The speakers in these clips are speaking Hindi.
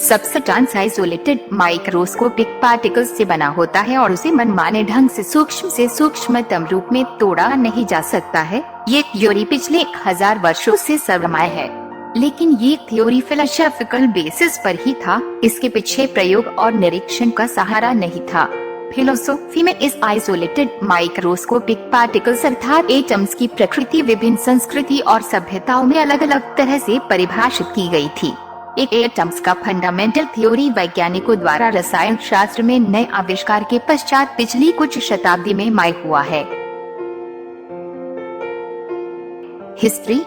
सब्सटेंस आइसोलेटेड माइक्रोस्कोपिक पार्टिकल्स से बना होता है और उसे मनमाने ढंग से सूक्ष्मतम रूप में तोड़ा नहीं जा सकता है। ये थ्योरी पिछले 1000 वर्षों से सर्वमान्य है, लेकिन ये थ्योरी फिलोसॉफिकल बेसिस पर ही था। इसके पीछे प्रयोग और निरीक्षण का सहारा नहीं था। फिलोसॉफी में इस आइसोलेटेड माइक्रोस्कोपिक पार्टिकल्स अर्थात एटम्स की प्रकृति विभिन्न संस्कृति और सभ्यताओं में अलग अलग तरह से परिभाषित की गई थी। एक एटम्स का फंडामेंटल थ्योरी वैज्ञानिकों द्वारा रसायन शास्त्र में नए आविष्कार के पश्चात पिछली कुछ शताब्दी में माय हुआ है। हिस्ट्री।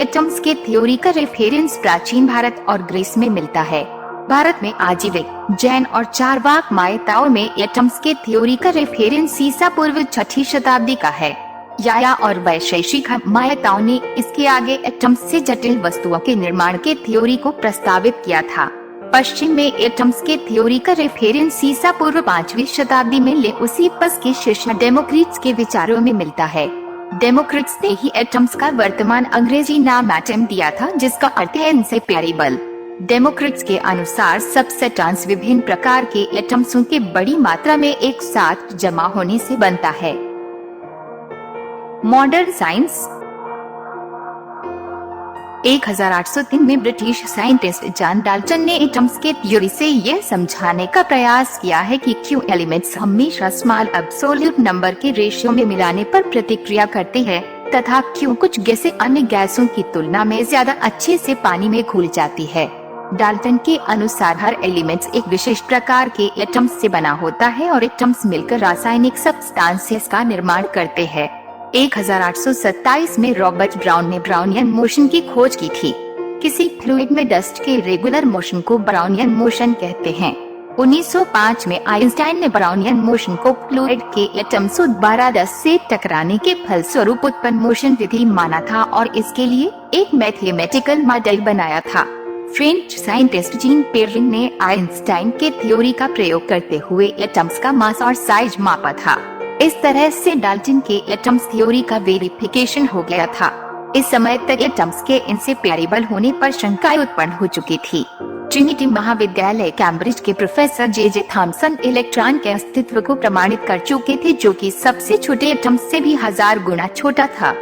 एटम्स के थ्योरी का रेफरेंस प्राचीन भारत और ग्रीस में मिलता है। भारत में आजीविक, जैन और चारवाक मान्यताओं में एटम्स के थ्योरी का रेफरेंस ईसा पूर्व 6ठी शताब्दी का है। याया और वैशेषिक मान्यताओं ने इसके आगे एटम्स से जटिल वस्तुओं के निर्माण के थ्योरी को प्रस्तावित किया था। पश्चिम में एटम्स के थ्योरी का रेफरेंस ईसा पूर्व 5वीं शताब्दी में लेओसिपस के शिष्य डेमोक्रिटस के विचारों में मिलता है। डेमोक्रिटस ने ही एटम्स का वर्तमान अंग्रेजी नाम एटम दिया था, जिसका अर्थ है इनसेपरेबल। डेमोक्रिटस के अनुसार सब्सटेंस विभिन्न प्रकार के एटम्सों के बड़ी मात्रा में एक साथ जमा होने से बनता है। Modern science. 1803 में ब्रिटिश साइंटिस्ट जॉन डाल्टन ने एटम्स के थ्योरी से यह समझाने का प्रयास किया है कि क्यों एलिमेंट्स हमेशा स्मॉल एब्सोल्यूट नंबर के रेशियो में मिलाने पर प्रतिक्रिया करते हैं तथा क्यों कुछ गैसें अन्य गैसों की तुलना में ज्यादा अच्छे से पानी में घुल जाती है। डाल्टन के अनुसार हर एलिमेंट्स एक विशेष प्रकार के एटम्स से बना होता है और एटम्स मिलकर रासायनिक सब्सटेंसेस का निर्माण करते हैं। 1827 में रॉबर्ट ब्राउन ने ब्राउनियन मोशन की खोज की थी। किसी फ्लूइड में डस्ट के रेगुलर मोशन को ब्राउनियन मोशन कहते हैं। 1905 में आइंस्टाइन ने ब्राउनियन मोशन को फ्लूइड के एटम्स 12-10 से टकराने के फलस्वरूप उत्पन्न मोशन विधि माना था और इसके लिए एक मैथमेटिकल मॉडल बनाया था। फ्रेंच साइंटिस्ट जीन पेरिन ने आइंस्टाइन के थ्योरी का प्रयोग करते हुए एटम्स का मास और साइज मापा था। इस तरह से डाल्टन के एटम्स थ्योरी का वेरिफिकेशन हो गया था। इस समय तक एटम्स के इनसेपरेबल होने पर शंकाएं उत्पन्न हो चुकी थी। ट्रिनिटी महाविद्यालय कैम्ब्रिज के प्रोफेसर जे थॉमसन इलेक्ट्रॉन के अस्तित्व को प्रमाणित कर चुके थे, जो कि सबसे छोटे एटम्स से भी 1000 गुना छोटा था।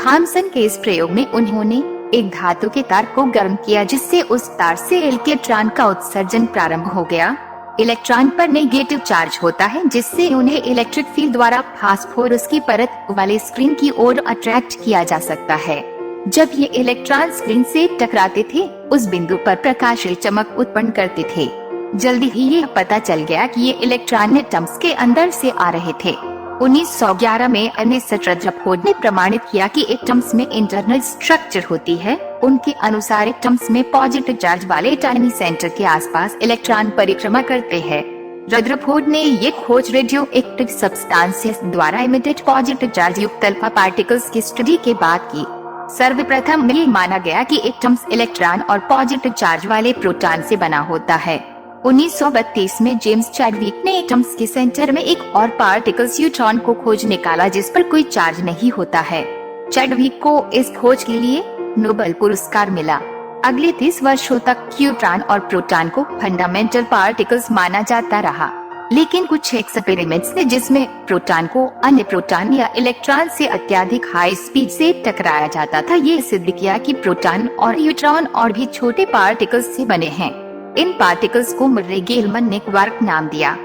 थॉमसन के इस प्रयोग में उन्होंने एक धातु के तार को गर्म किया, जिससे उस तार से इलेक्ट्रॉन का उत्सर्जन प्रारंभ हो गया। इलेक्ट्रॉन पर नेगेटिव चार्ज होता है, जिससे उन्हें इलेक्ट्रिक फील्ड द्वारा फास्फोरस की परत वाले स्क्रीन की ओर अट्रैक्ट किया जा सकता है। जब ये इलेक्ट्रॉन स्क्रीन से टकराते थे, उस बिंदु पर प्रकाशीय चमक उत्पन्न करते थे। जल्दी ही यह पता चल गया कि ये इलेक्ट्रॉन एटम्स के अंदर से आ रहे थे। 1911 में अर्नेस्ट रदरफोर्ड ने प्रमाणित किया कि एटम्स में इंटरनल स्ट्रक्चर होती है। उनके अनुसार एटम्स में पॉजिटिव चार्ज वाले टाइनी सेंटर के आसपास इलेक्ट्रॉन परिक्रमा करते हैं। रदरफोर्ड ने ये खोज रेडियो एक्टिव सब्सटेंसेस द्वारा इमिटेड पॉजिटिव चार्ज युक्त अल्फा पार्टिकल्स की स्टडी के बाद की। सर्वप्रथम ये माना गया कि एटम्स इलेक्ट्रॉन और पॉजिटिव चार्ज वाले प्रोटॉन से बना होता है। 1932 में जेम्स चैडविक ने एटम्स के सेंटर में एक और पार्टिकल न्यूट्रॉन को खोज निकाला, जिस पर कोई चार्ज नहीं होता है। चैडविक को इस खोज के लिए नोबेल पुरस्कार मिला। अगले 30 वर्षों तक न्यूट्रॉन और प्रोटॉन को फंडामेंटल पार्टिकल्स माना जाता रहा, लेकिन कुछ एक्सपेरिमेंट्स ने जिसमें प्रोटॉन को अन्य प्रोटॉन या इलेक्ट्रॉन से अत्यधिक हाई स्पीड से टकराया जाता था, ये सिद्ध किया कि प्रोटॉन और न्यूट्रॉन और भी छोटे पार्टिकल्स से बने हैं। इन पार्टिकल्स को मर्रे गेलमन ने क्वार्क नाम दिया।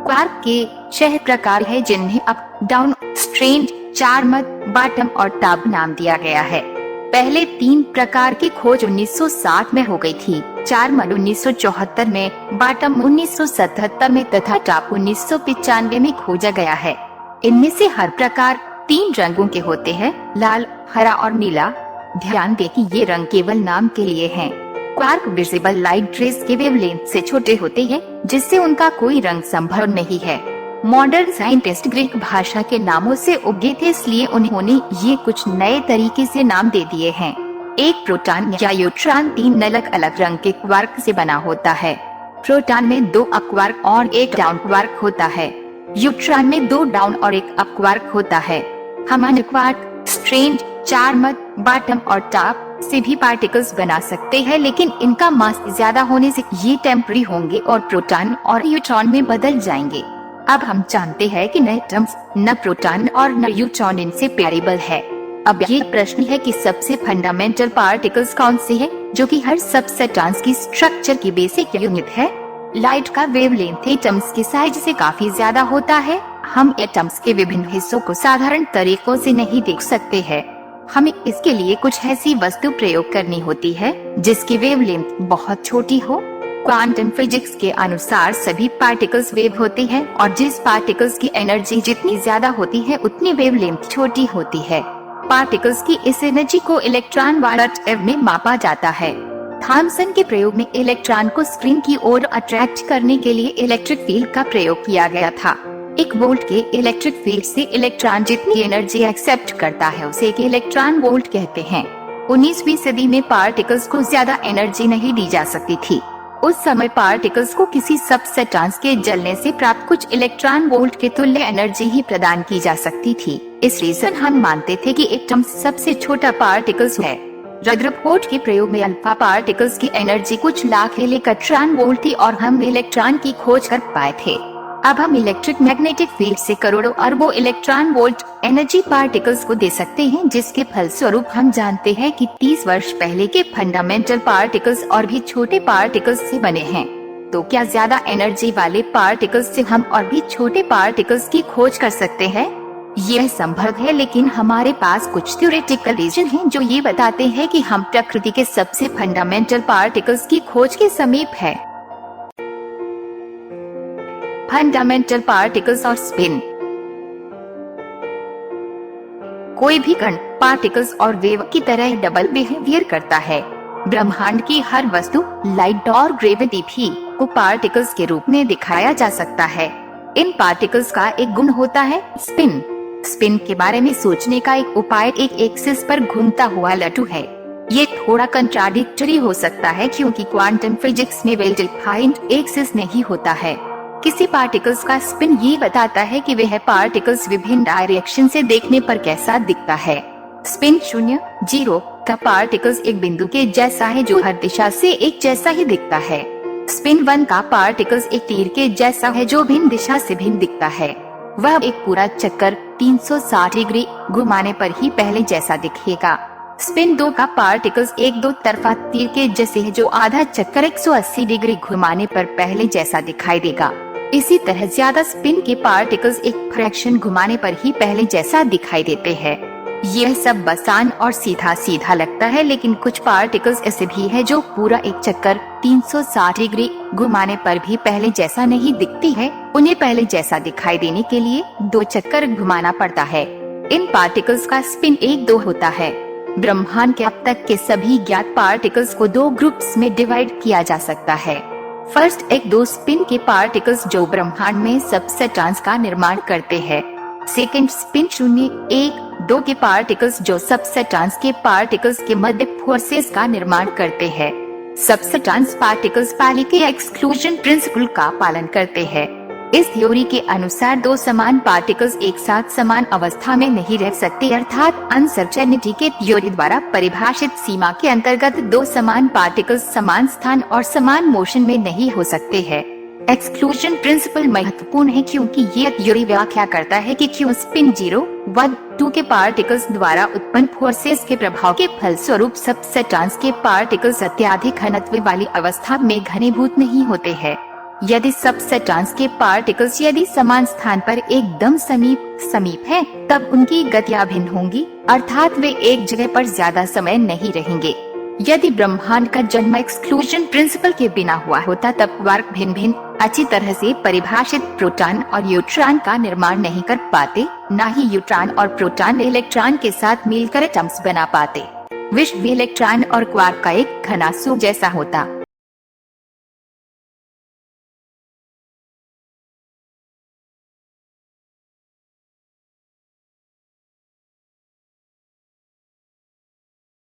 क्वार्क के 6 प्रकार है, जिन्हें up, down, strange, charm, bottom और टॉप नाम दिया गया है। पहले 3 प्रकार की खोज 1960 में हो गई थी। चार्मर 1974 में, बॉटम 1977 में तथा टॉप 1995 में खोजा गया है। इनमें से हर प्रकार 3 रंगों के होते हैं, लाल, हरा और नीला। ध्यान दें कि ये रंग केवल नाम के लिए हैं। क्वार्क विजिबल लाइट रेज के वेवलेंथ से छोटे होते हैं, जिससे उनका कोई रंग संभव नहीं है। मॉडर्न साइंटिस्ट ग्रीक भाषा के नामों से उगे थे, इसलिए उन्होंने ये कुछ नए तरीके से नाम दे दिए हैं। एक प्रोटॉन या न्यूट्रॉन 3 अलग अलग रंग के क्वार्क से बना होता है। प्रोटॉन में 2 अप क्वार्क और 1 डाउन क्वार्क होता है। न्यूट्रॉन में 2 डाउन और 1 अप क्वार्क होता है। हम अन्य क्वार्क, स्ट्रेंड, 4 मध्य, बॉटम और टॉप से भी पार्टिकल्स बना सकते हैं, लेकिन इनका मास ज्यादा होने से ये टेम्पररी होंगे और प्रोटॉन और न्यूट्रॉन में बदल जाएंगे। अब हम जानते हैं कि न एटम्स, न प्रोटॉन और न न्यूट्रॉन इनसे पेयरेबल है। अब ये प्रश्न है कि सबसे फंडामेंटल पार्टिकल्स कौन से हैं, जो कि हर सबसेटांस की स्ट्रक्चर की बेसिक यूनिट है। लाइट का वेवलेंथ एटम्स के साइज से काफी ज्यादा होता है। हम एटम्स के विभिन्न हिस्सों को साधारण तरीकों से नहीं देख सकते हैं। हमें इसके लिए कुछ ऐसी वस्तु प्रयोग करनी होती है जिसकी वेवलेंथ बहुत छोटी हो। क्वांटम फिजिक्स के अनुसार सभी पार्टिकल्स वेव होते हैं और जिस पार्टिकल्स की एनर्जी जितनी ज्यादा होती है उतनी वेवलेंथ छोटी होती है। पार्टिकल्स की इस एनर्जी को इलेक्ट्रॉन वोल्ट में मापा जाता है। थॉमसन के प्रयोग में इलेक्ट्रॉन को स्क्रीन की ओर अट्रैक्ट करने के लिए इलेक्ट्रिक फील्ड का प्रयोग किया गया था। 1 वोल्ट के इलेक्ट्रिक फील्ड से इलेक्ट्रॉन जितनी एनर्जी एक्सेप्ट करता है उसे 1 इलेक्ट्रॉन वोल्ट कहते हैं। 19वीं सदी में पार्टिकल्स को ज्यादा एनर्जी नहीं दी जा सकती थी। उस समय पार्टिकल्स को किसी सबसेटांस के जलने से प्राप्त कुछ इलेक्ट्रॉन वोल्ट के तुल्य एनर्जी ही प्रदान की जा सकती थी। इस रीजन हम मानते थे कि एटम सबसे छोटा पार्टिकल्स है। रदरफोर्ड के प्रयोग में अल्फा पार्टिकल्स की एनर्जी कुछ लाख इलेक्ट्रॉन वोल्ट थी और हम इलेक्ट्रॉन की खोज कर पाए थे। अब हम इलेक्ट्रिक मैग्नेटिक फील्ड से करोड़ों अरबों इलेक्ट्रॉन वोल्ट एनर्जी पार्टिकल्स को दे सकते हैं, जिसके फलस्वरूप हम जानते हैं कि 30 वर्ष पहले के फंडामेंटल पार्टिकल्स और भी छोटे पार्टिकल्स से बने हैं। तो क्या ज्यादा एनर्जी वाले पार्टिकल्स से हम और भी छोटे पार्टिकल्स की खोज कर सकते हैं? यह संभव है, लेकिन हमारे पास कुछ थ्योरेटिकल रीजन हैं जो ये बताते हैं कि हम प्रकृति के सबसे फंडामेंटल पार्टिकल्स की खोज के समीप है। फंडामेंटल पार्टिकल्स और स्पिन। कोई भी कण पार्टिकल्स और वेव की तरह डबल बिहेवियर करता है। ब्रह्मांड की हर वस्तु, लाइट और ग्रेविटी भी को पार्टिकल्स के रूप में दिखाया जा सकता है। इन पार्टिकल्स का एक गुण होता है स्पिन। स्पिन के बारे में सोचने का एक उपाय एक एक्सिस पर घूमता हुआ लट्टू है। ये थोड़ा कंट्राडिक्टरी हो सकता है क्योंकि क्वांटम फिजिक्स में वेल डिफाइंड एक्सिस नहीं होता है। किसी पार्टिकल्स का स्पिन ये बताता है कि वह पार्टिकल्स विभिन्न डायरेक्शन से देखने पर कैसा दिखता है। स्पिन 0, 0 का पार्टिकल्स एक बिंदु के जैसा है जो हर दिशा से एक जैसा ही दिखता है। स्पिन 1 का पार्टिकल्स एक तीर के जैसा है जो भिन्न दिशा से भिन्न दिखता है। वह एक पूरा चक्कर 360 डिग्री घुमाने पर ही पहले जैसा दिखेगा। स्पिन 2 का पार्टिकल्स एक दो तरफा तीर के जैसे है जो आधा चक्कर 180 डिग्री घुमाने पर पहले जैसा दिखाई देगा। इसी तरह ज्यादा स्पिन के पार्टिकल्स एक फ्रैक्शन घुमाने पर ही पहले जैसा दिखाई देते हैं। यह सब आसान और सीधा सीधा लगता है, लेकिन कुछ पार्टिकल्स ऐसे भी है जो पूरा एक चक्कर 360 डिग्री घुमाने पर भी पहले जैसा नहीं दिखती है। उन्हें पहले जैसा दिखाई देने के लिए 2 चक्कर घुमाना पड़ता है। इन पार्टिकल्स का स्पिन 1-2 होता है। ब्रह्मांड के अब तक के सभी ज्ञात पार्टिकल्स को 2 ग्रुप्स में डिवाइड किया जा सकता है। फर्स्ट, 1-2 स्पिन के पार्टिकल्स जो ब्रह्मांड में सबसेटांस का निर्माण करते हैं। सेकेंड, स्पिन 0-1-2 के पार्टिकल्स जो सबसेटांस के पार्टिकल्स के मध्य फोर्सेस का निर्माण करते हैं। सबसेटांस पार्टिकल्स पाली के एक्सक्लूजन प्रिंसिपल का पालन करते हैं। इस थ्योरी के अनुसार 2 समान पार्टिकल्स एक साथ समान अवस्था में नहीं रह सकते, अर्थात अनसर्टेनिटी के थ्योरी द्वारा परिभाषित सीमा के अंतर्गत 2 समान पार्टिकल्स समान स्थान और समान मोशन में नहीं हो सकते हैं। एक्सक्लूजन प्रिंसिपल महत्वपूर्ण है क्योंकि ये थ्योरी व्याख्या करता है कि क्यों स्पिन 0-1-2 के पार्टिकल्स द्वारा उत्पन्न फोर्सेस के प्रभाव के फलस्वरूप सबसेटांस के पार्टिकल्स अत्यधिक घनत्व वाली अवस्था में घनीभूत नहीं होते हैं। यदि सबसेटांस के पार्टिकल्स यदि समान स्थान पर एकदम समीप है, तब उनकी गतियां भिन्न होंगी, अर्थात वे एक जगह पर ज्यादा समय नहीं रहेंगे। यदि ब्रह्मांड का जन्म एक्सक्लूजन प्रिंसिपल के बिना हुआ होता, तब क्वार्क भिन्न अच्छी तरह से परिभाषित प्रोटॉन और न्यूट्रॉन का निर्माण नहीं कर पाते, न ही न्यूट्रॉन और प्रोटॉन इलेक्ट्रॉन के साथ मिलकर एटम्स बना पाते। विश्व इलेक्ट्रॉन और क्वार्क का एक घना सूप जैसा होता।